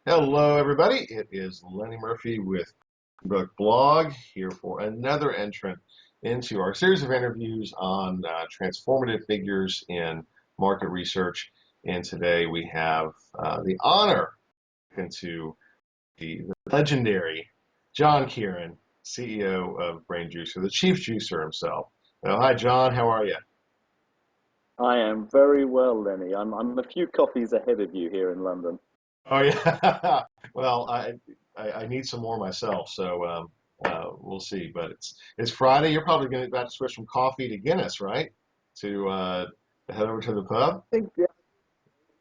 Hello, everybody. It is Lenny Murphy with Book Blog here for another entrant into our series of interviews on transformative figures in market research. And today we have the honor into the legendary John Kearon, CEO of BrainJuicer, the chief juicer himself. Well, hi, John. How are you? I am very well, Lenny. I'm a few coffees ahead of you here in London. Oh yeah. Well, I need some more myself, so we'll see. But it's Friday. You're probably going to about to switch from coffee to Guinness, right? To head over to the pub. I think, yeah,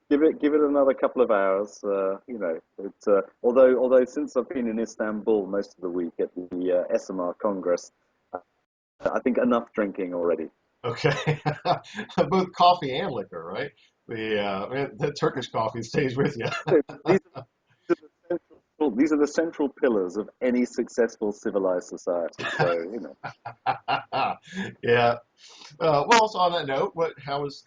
give it another couple of hours. It's although since I've been in Istanbul most of the week at the SMR Congress, I think enough drinking already. Okay. Both coffee and liquor, right? The Turkish coffee stays with you. These these are the central pillars of any successful civilized society. So, Yeah. Well, so on that note, how is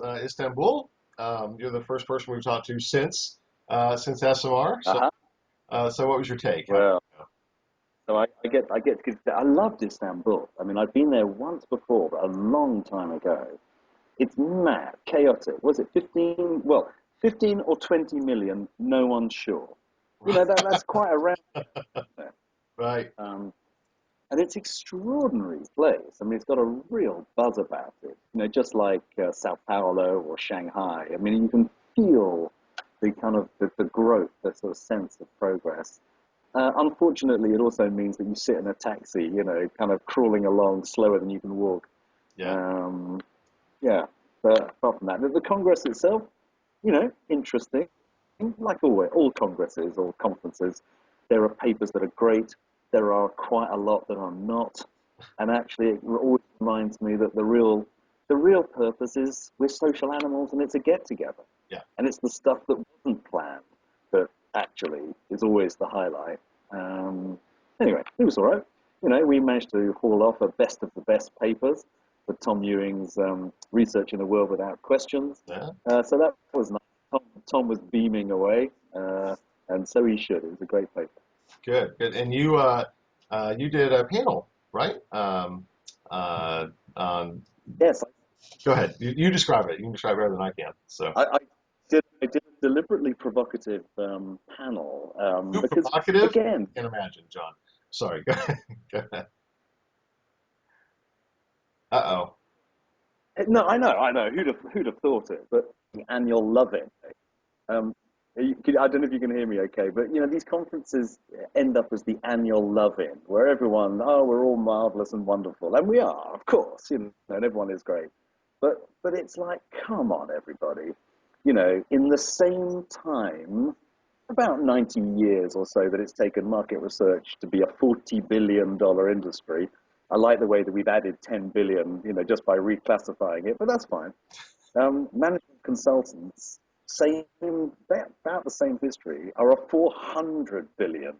Istanbul? You're the first person we've talked to since SMR. So uh-huh. so what was your take? How did Well, it go? so I get because I loved Istanbul. I mean, I've been there once before, but a long time ago. It's mad, chaotic. Was it 15? Well, 15 or 20 million, no one's sure. That's quite a round there. Right. And it's extraordinary place. I mean, it's got a real buzz about it. Just like Sao Paulo or Shanghai. I mean, you can feel the kind of the growth, the sort of sense of progress. Unfortunately, it also means that you sit in a taxi, kind of crawling along slower than you can walk. Yeah. Um, yeah, but apart from that, the Congress itself, interesting. Like always, all congresses or conferences, there are papers that are great. There are quite a lot that are not, and actually, it always reminds me that the real purpose is we're social animals, and it's a get together, Yeah. and it's the stuff that wasn't planned that actually is always the highlight. Um, anyway, it was all right. We managed to haul off a best of the best papers for Tom Ewing's Research in a World Without Questions. Yeah. So that was nice. Tom was beaming away, and so he should. It was a great paper. Good. Good. And you did a panel, right? On Yes, Go ahead. You describe it. You can describe it better than I can. So, I did a deliberately provocative panel too because, provocative? again, Can't imagine, John. Sorry. Go ahead. Go ahead. Uh-oh. no, I know. Who'd have thought it? But the annual loving. Um, I don't know if you can hear me okay, but these conferences end up as the annual love-in, where everyone, oh, we're all marvelous and wonderful, and we are, of course, and everyone is great. But it's like, come on, everybody, in the same time, about 90 years or so that it's taken market research to be a $40 billion industry. I like the way that we've added 10 billion, just by reclassifying it, but that's fine. Management consultants, same about the same history, are a 400 billion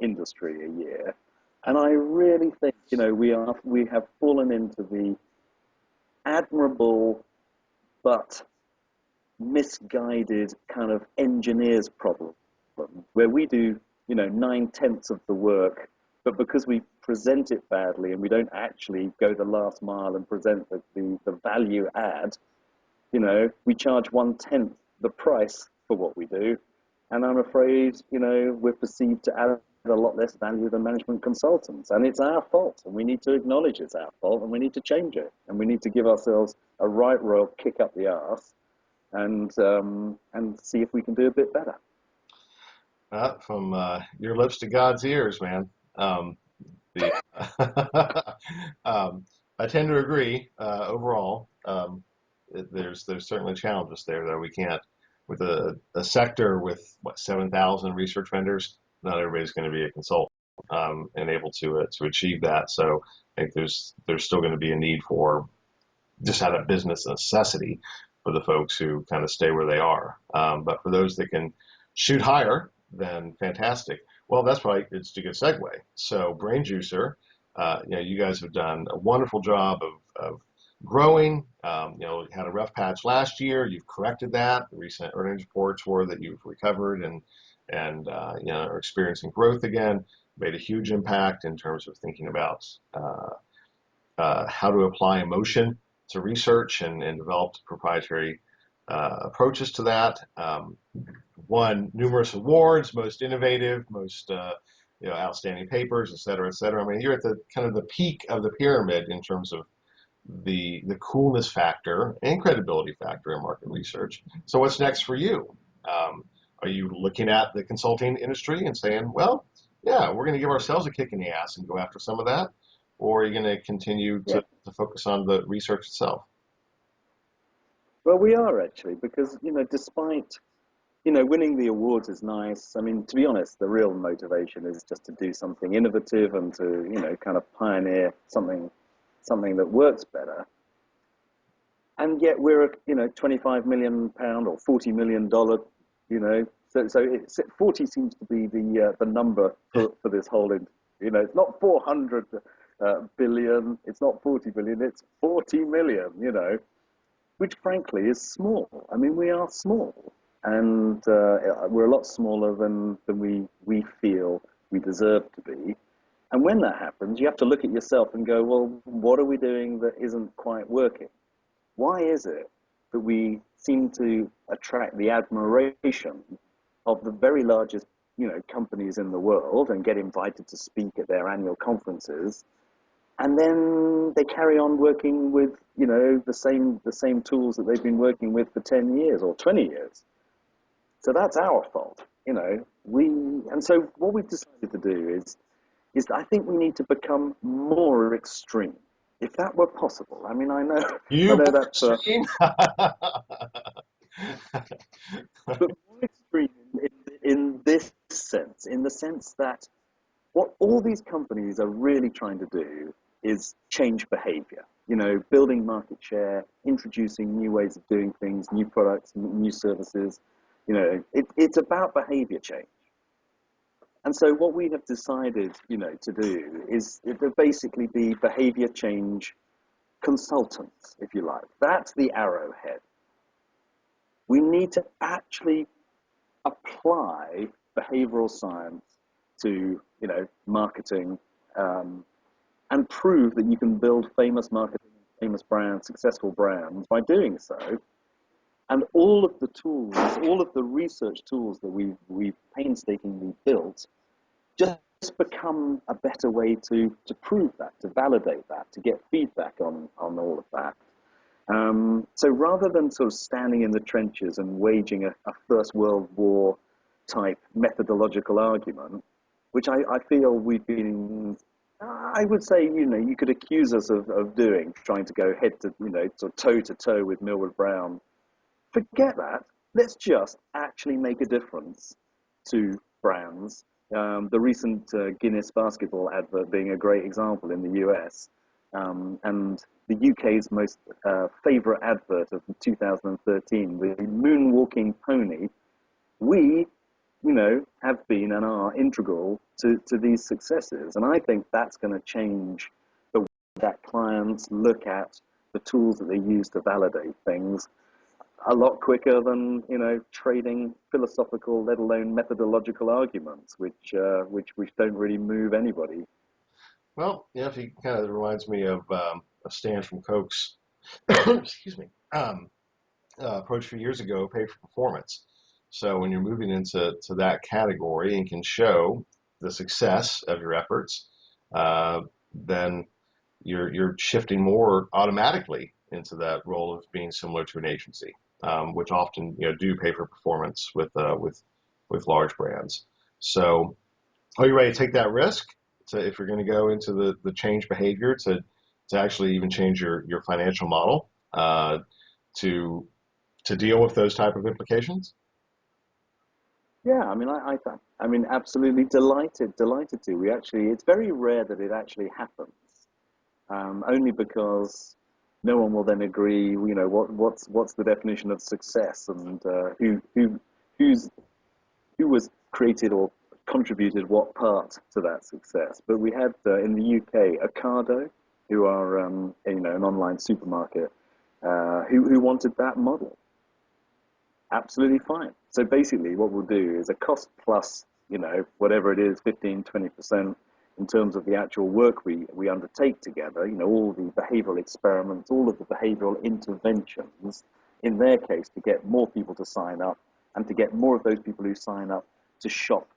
industry a year, and I really think we have fallen into the admirable but misguided kind of engineer's problem, where we do 9/10 of the work, but because we present it badly and we don't actually go the last mile and present the value add, we charge 1/10 the price for what we do. And I'm afraid, we're perceived to add a lot less value than management consultants. And it's our fault. And we need to acknowledge it's our fault and we need to change it. And we need to give ourselves a right royal kick up the arse and see if we can do a bit better. From your lips to God's ears, man. The I tend to agree overall. There's certainly challenges there, though. We can't, with a sector with what 7,000 research vendors, not everybody's going to be a consultant and able to achieve that. So I think there's still going to be a need for just out of business necessity for the folks who kind of stay where they are. But for those that can shoot higher, then fantastic. Well, that's probably it's a good segue. So, Brain Juicer, you guys have done a wonderful job of growing. Had a rough patch last year. You've corrected that. The recent earnings reports were that you've recovered and are experiencing growth again. Made a huge impact in terms of thinking about how to apply emotion to research and developed proprietary approaches to that. Won numerous awards, most innovative, most outstanding papers, et cetera, et cetera. I mean, you're at the kind of the peak of the pyramid in terms of the coolness factor and credibility factor in market research. So what's next for you? Are you looking at the consulting industry and saying, well, yeah, we're going to give ourselves a kick in the ass and go after some of that? Or are you going to continue Yeah. to focus on the research itself? Well, we are actually, because, despite, winning the awards is nice. I mean, to be honest, the real motivation is just to do something innovative and to, kind of pioneer something that works better. And yet we're a, 25 million pound or 40 million dollar, so 40 seems to be the number for this whole, it's not 400 billion, it's not 40 billion, it's 40 million, which frankly is small. I mean, we are small, and we're a lot smaller than we feel we deserve to be. And when that happens, you have to look at yourself and go, well, what are we doing that isn't quite working? Why is it that we seem to attract the admiration of the very largest, companies in the world and get invited to speak at their annual conferences, and then they carry on working with, the same tools that they've been working with for 10 years or 20 years? So that's our fault, and so what we've decided to do is I think we need to become more extreme, if that were possible. I mean, I You know that's, extreme. but more extreme in this sense, in the sense that what all these companies are really trying to do is change behavior. Building market share, introducing new ways of doing things, new products, new services. It's about behavior change. And so what we have decided, to do is to basically be behavior change consultants, if you like. That's the arrowhead. We need to actually apply behavioral science to, marketing, and prove that you can build famous marketing, famous brands, successful brands by doing so. And all of the tools, all of the research tools that we've painstakingly built just become a better way to prove that, to validate that, to get feedback on all of that. So rather than sort of standing in the trenches and waging a First World War type methodological argument, which I feel we've been, I would say, you could accuse us of doing, trying to go head to, sort of toe to toe with Millward Brown. Forget that. Let's just actually make a difference to brands. The recent Guinness basketball advert being a great example in the US, and the UK's most favourite advert of 2013, the moonwalking pony. We, have been and are integral to these successes. And I think that's going to change the way that clients look at the tools that they use to validate things a lot quicker than, trading philosophical, let alone methodological arguments, which don't really move anybody. Well, yeah, he kind of reminds me of a Stan from Coke's, excuse me, approach a few years ago, pay for performance. So when you're moving into that category and can show the success of your efforts, then you're shifting more automatically into that role of being similar to an agency, which often do pay for performance with large brands. So are you ready to take that risk? To, if you're going to go into the change behavior to actually even change your financial model to deal with those type of implications? Yeah, I mean, I mean, absolutely delighted to. It's very rare that it actually happens, only because no one will then agree. What's the definition of success, and who's who was created or contributed what part to that success. But we had in the UK Ocado. who are an online supermarket who wanted that model. Absolutely fine. So basically, what we'll do is a cost plus, whatever it is, 15, 20% in terms of the actual work we undertake together, all the behavioral experiments, all of the behavioral interventions, in their case, to get more people to sign up and to get more of those people who sign up to shop,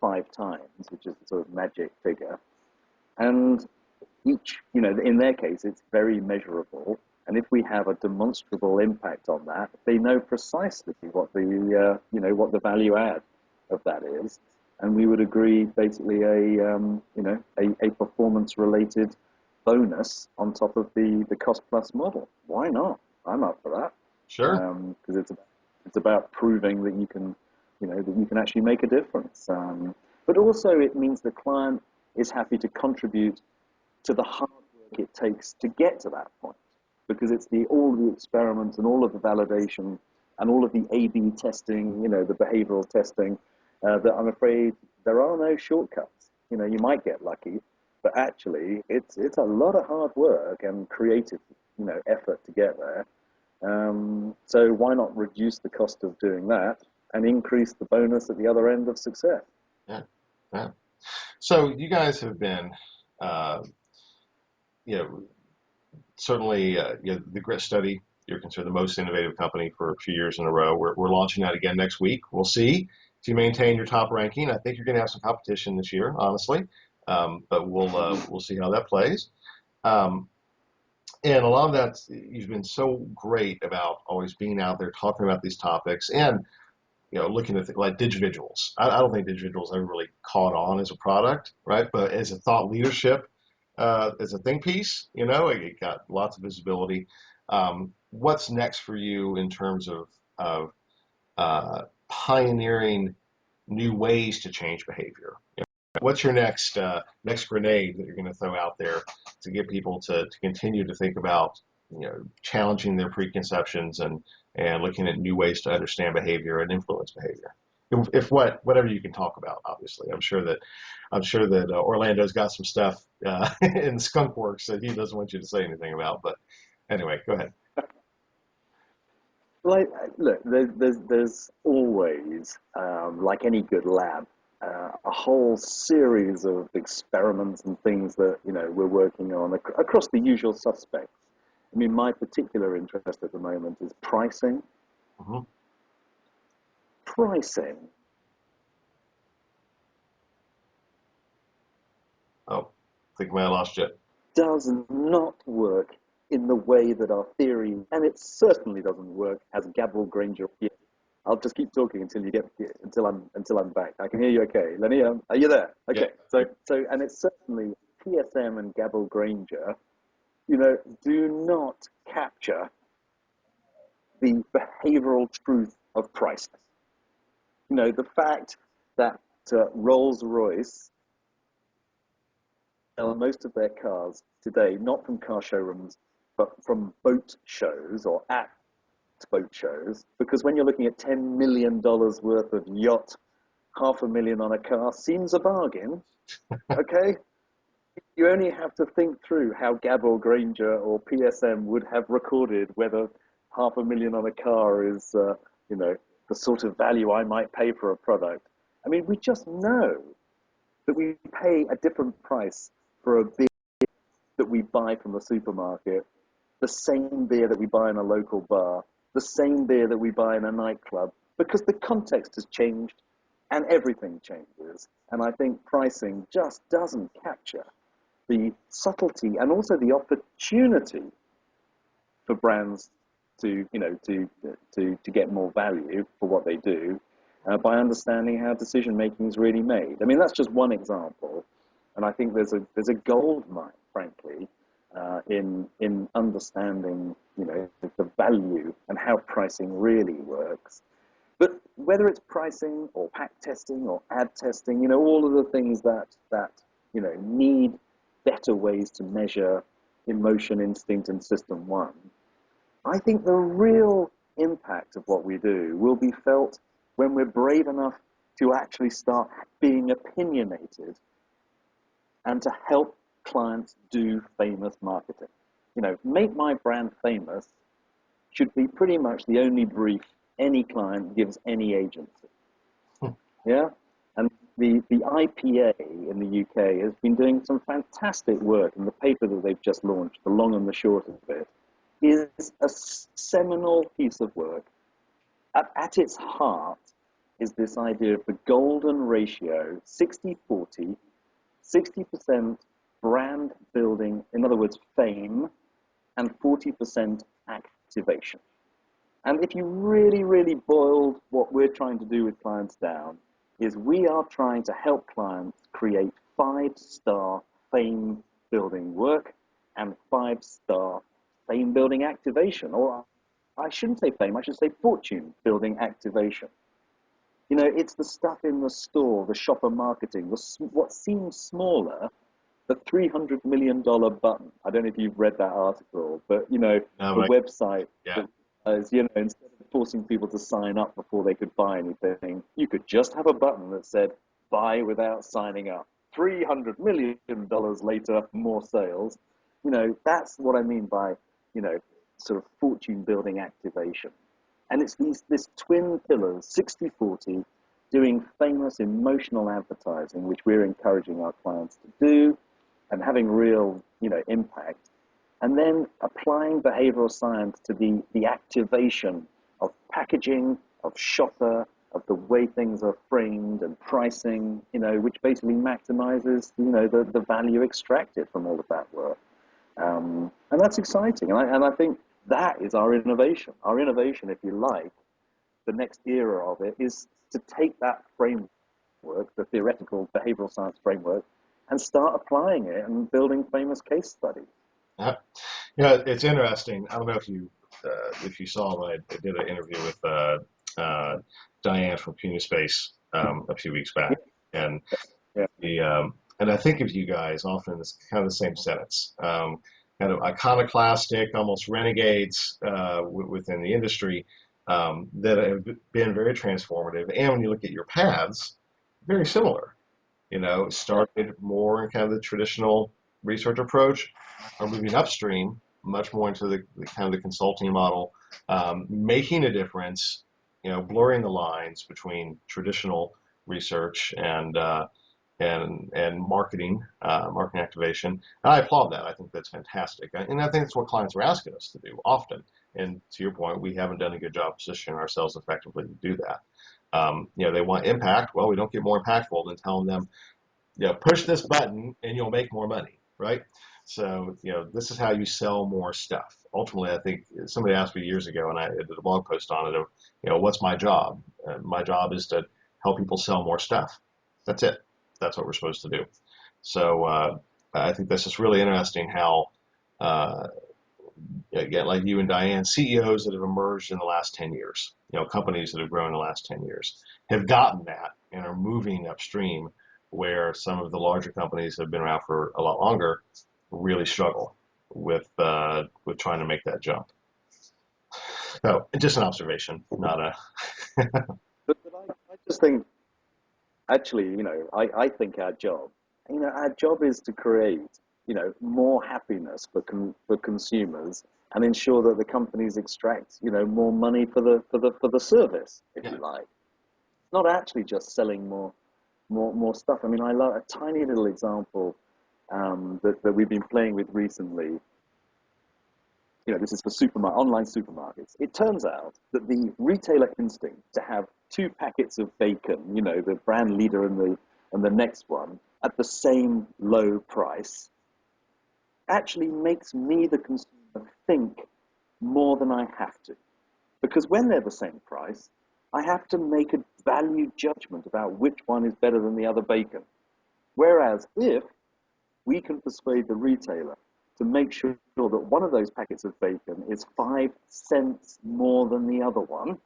5 times, which is the sort of magic figure. And each, in their case, it's very measurable. And if we have a demonstrable impact on that, they know precisely what the value add of that is. And we would agree basically a performance-related bonus on top of the cost plus model. Why not? I'm up for that. Sure. Because it's about proving that you can actually make a difference. But also it means the client is happy to contribute to the hard work it takes to get to that point, because it's all the experiments and all of the validation and all of the A/B testing, the behavioral testing, that I'm afraid there are no shortcuts. You might get lucky, but actually it's a lot of hard work and creative, effort to get there. So why not reduce the cost of doing that and increase the bonus at the other end of success? Yeah. Yeah. So you guys have been, uh, you know, certainly, the Grit study. You're considered the most innovative company for a few years in a row. We're launching that again next week. We'll see if you maintain your top ranking. I think you're going to have some competition this year, honestly, but we'll see how that plays. Um, and a lot of that, you've been so great about always being out there talking about these topics and looking at like digivisuals. I don't think digivisuals ever really caught on as a product, right? But as a thought leadership, as a think piece, it got lots of visibility. What's next for you in terms of pioneering new ways to change behavior? What's your next grenade that you're going to throw out there to get people to continue to think about challenging their preconceptions and looking at new ways to understand behavior and influence behavior? If whatever you can talk about, obviously, I'm sure that Orlando's got some stuff in Skunk Works that he doesn't want you to say anything about. But anyway, go ahead. Like, look, there's always, like any good lab, a whole series of experiments and things that we're working on across the usual suspects. I mean, my particular interest at the moment is pricing. Hmm. Pricing Oh, I think I might have lost you. does not work in the way that our theory, and it certainly doesn't work as Gabriel Granger. I'll just keep talking until I'm back. I can hear you. Okay, Lenny, are you there? Yeah. Okay. And it's certainly PSM and Gabriel Granger. Do not capture the behavioral truth of prices. The fact that Rolls-Royce sell most of their cars today, not from car showrooms, but from boat shows or at boat shows, because when you're looking at $10 million worth of yacht, $500,000 on a car seems a bargain. Okay, you only have to think through how Gabriel Granger or PSM would have recorded whether $500,000 on a car is, the sort of value I might pay for a product. I mean, we just know that we pay a different price for a beer that we buy from the supermarket, the same beer that we buy in a local bar, the same beer that we buy in a nightclub, because the context has changed and everything changes. And I think pricing just doesn't capture the subtlety and also the opportunity for brands to get more value for what they do by understanding how decision making is really made. I mean, that's just one example, and I think there's a gold mine, frankly, in understanding the value and how pricing really works. But whether it's pricing or pack testing or ad testing, all of the things that need better ways to measure emotion, instinct, and system one, I think the real impact of what we do will be felt when we're brave enough to actually start being opinionated and to help clients do famous marketing. Make my brand famous should be pretty much the only brief any client gives any agency. Yeah? And the IPA in the UK has been doing some fantastic work, and the paper that they've just launched, the long and the short of it, is a seminal piece of work. At its heart is this idea of the golden ratio, 60-40, 60% brand building, in other words, fame, and 40% activation. And if you really, really boiled what we're trying to do with clients down, is we are trying to help clients create 5-star fame building work and 5-star fame building activation. Or I shouldn't say fame, I should say fortune building activation. It's the stuff in the store, the shopper marketing, what seems smaller, the $300 million button. I don't know if you've read that article, but No, the website yeah. that is, instead of forcing people to sign up before they could buy anything, you could just have a button that said buy without signing up. $300 million later, more sales. That's what I mean by, sort of fortune building activation. And it's this twin pillars, 60-40, doing famous emotional advertising, which we're encouraging our clients to do, and having real, impact. And then applying behavioral science to the activation of packaging, of shopper, of the way things are framed and pricing, which basically maximizes, the value extracted from all of that work. And that's exciting. And I think that is our innovation. Our innovation, if you like, the next era of it is to take that framework, the theoretical behavioral science framework, and start applying it and building famous case studies. Uh, it's interesting. I don't know if you saw when I did an interview with uh, Diane from Punispace a few weeks back, and Yeah. and I think of you guys often as kind of the same sentence, kind of iconoclastic, almost renegades within the industry that have been very transformative. And when you look at your paths, very similar. Yeah. Started more in kind of the traditional research approach, are moving upstream, much more into the kind of the consulting model, making a difference, blurring the lines between traditional research and marketing activation. And I applaud that. I think that's fantastic, and I think that's what clients are asking us to do often. And to your point, we haven't done a good job positioning ourselves effectively to do that. They want impact. Well, we don't get more impactful than telling them, push this button and you'll make more money, right? So, this is how you sell more stuff. Ultimately, I think somebody asked me years ago, and I did a blog post on it of, what's my job? My job is to help people sell more stuff. That's it. That's what we're supposed to do. So, I think this is really interesting how, uh, again, like you and Diane, CEOs that have emerged in the last 10 years, companies that have grown in the last 10 years, have gotten that and are moving upstream where some of the larger companies that have been around for a lot longer really struggle with trying to make that jump. So just an observation, not a. But I just think, actually, I think our job is to create, more happiness for consumers and ensure that the companies extract, more money for the service, if Yeah. you like. Not actually just selling more stuff. I mean, I love a tiny little example that we've been playing with recently. This is for online supermarkets. It turns out that the retailer instinct to have two packets of bacon, the brand leader and the next one, at the same low price, actually makes me, the consumer, think more than I have to. Because when they're the same price, I have to make a value judgment about which one is better than the other bacon. Whereas if we can persuade the retailer to make sure that one of those packets of bacon is 5 cents more than the other one,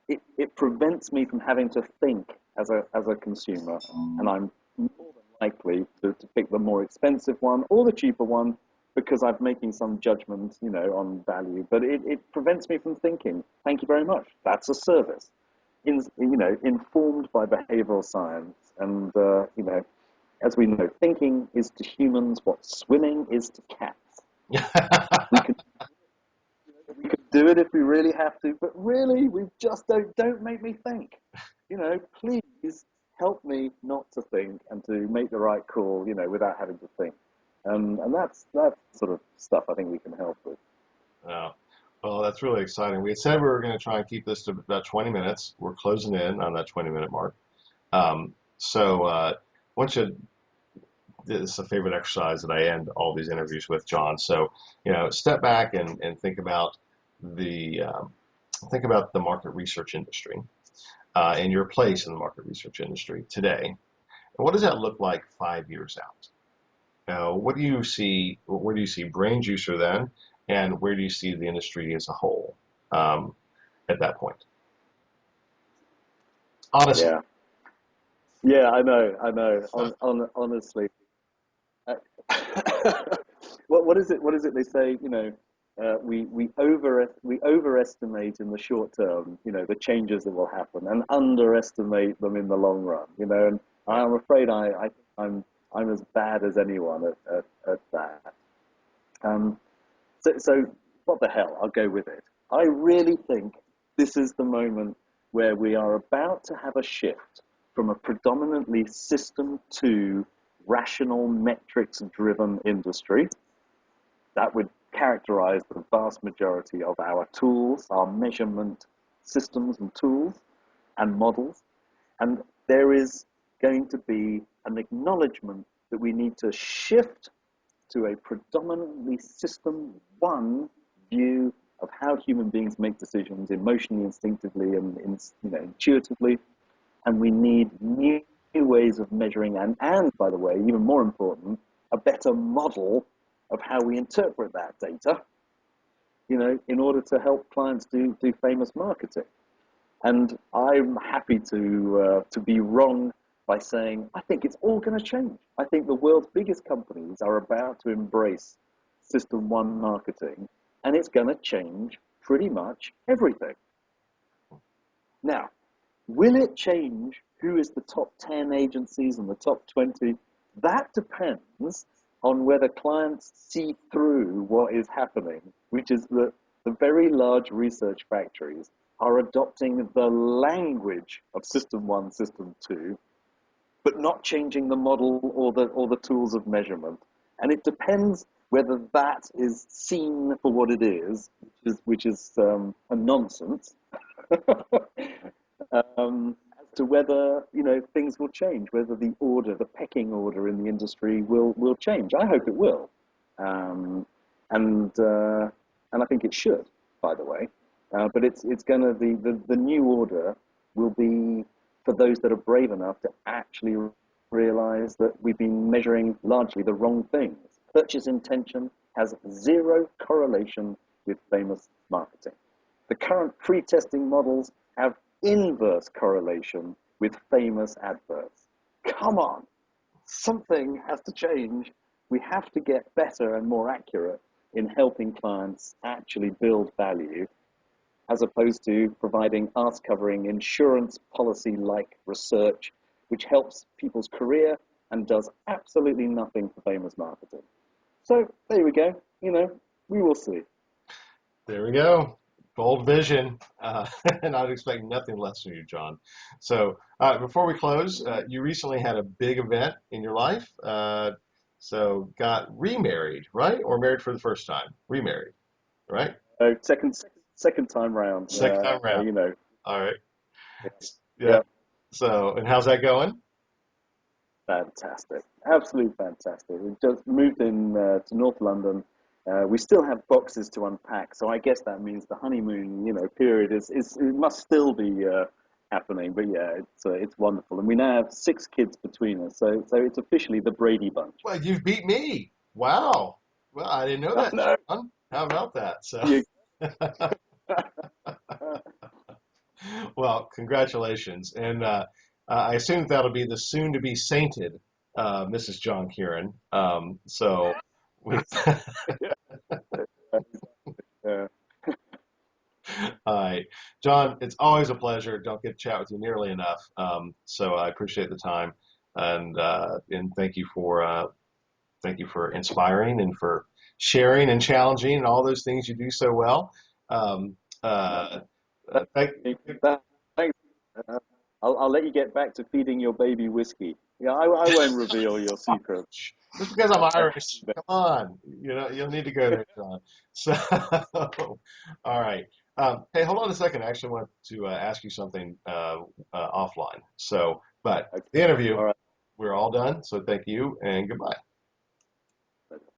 it prevents me from having to think as a consumer, and I'm more than likely to pick the more expensive one or the cheaper one because I'm making some judgment, on value. But it prevents me from thinking, thank you very much, that's a service, informed by behavioral science, and As we know, thinking is to humans what swimming is to cats. We can we could do it if we really have to, but really, we just don't make me think. Please help me not to think and to make the right call, without having to think. And that's sort of stuff I think we can help with. Oh, well, that's really exciting. We had said we were going to try and keep this to about 20 minutes. We're closing in on that 20-minute mark. So, once you, this is a favorite exercise that I end all these interviews with, John. So, step back and think about the market research industry and your place in the market research industry today. And what does that look like 5 years out? What do you see? Where do you see BrainJuicer then, and where do you see the industry as a whole um, at that point? Honestly. Yeah, yeah, I know. Honestly, uh, what is it? What is it they say? We overestimate in the short term, the changes that will happen, and underestimate them in the long run. And Right. I'm afraid I'm as bad as anyone at that. Um, so what the hell? I'll go with it. I really think this is the moment where we are about to have a shift from a predominantly system to rational metrics driven industry that would characterize the vast majority of our tools, our measurement systems and tools and models. And there is going to be an acknowledgement that we need to shift to a predominantly system one view of how human beings make decisions emotionally, instinctively, and intuitively. And we need new ways of measuring and by the way, even more important, a better model of how we interpret that data, in order to help clients do famous marketing. And I'm happy to be wrong by saying I think it's all going to change. I think the world's biggest companies are about to embrace System One marketing, and it's going to change pretty much everything. Now, will it change who is the top 10 agencies and the top 20? That depends on whether clients see through what is happening, which is that the very large research factories are adopting the language of System 1, System 2, but not changing the model or the tools of measurement. And it depends whether that is seen for what it is, which is a nonsense, as to whether things will change, whether the pecking order in the industry will change. I hope it will, um, and and I think it should. By the way, but it's going to be the new order will be for those that are brave enough to actually realize that we've been measuring largely the wrong things. Purchase intention has zero correlation with famous marketing. The current pre-testing models have inverse correlation with famous adverts. Come on, something has to change. We have to get better and more accurate in helping clients actually build value, as opposed to providing ass covering insurance policy like research, which helps people's career and does absolutely nothing for famous marketing. So there we go. We will see. There we go. Bold vision. And I'd expect nothing less from you, John. So, before we close, you recently had a big event in your life. So, got remarried, right? Or married for the first time? Remarried, right? Second time round. Second time around. All right. Yeah. Yeah, So, and how's that going? fantastic, absolutely fantastic. We just moved in to North London. We still have boxes to unpack, so I guess that means the honeymoon, period is it must still be happening. But yeah, it's wonderful, and we now have 6 kids between us, so it's officially the Brady Bunch. Well, you've beat me. Wow. Well, I didn't know Oh that, no, John. How about that? So, you, well, congratulations. And I assume that'll be the soon to be sainted Mrs. John Kearon. So, we, yeah, all right. John, it's always a pleasure. Don't get to chat with you nearly enough. So I appreciate the time. and thank you for inspiring and for sharing and challenging and all those things you do so well. Um, uh, thank, Thanks. Uh, I'll let you get back to feeding your baby whiskey. Yeah, I won't reveal your secret. just because I'm I Irish, come on, you'll need to go there, Sean. So, all right. Hey, hold on a second. I actually want to ask you something offline. So, but the Okay. interview, All we're all done. So thank you and goodbye. right.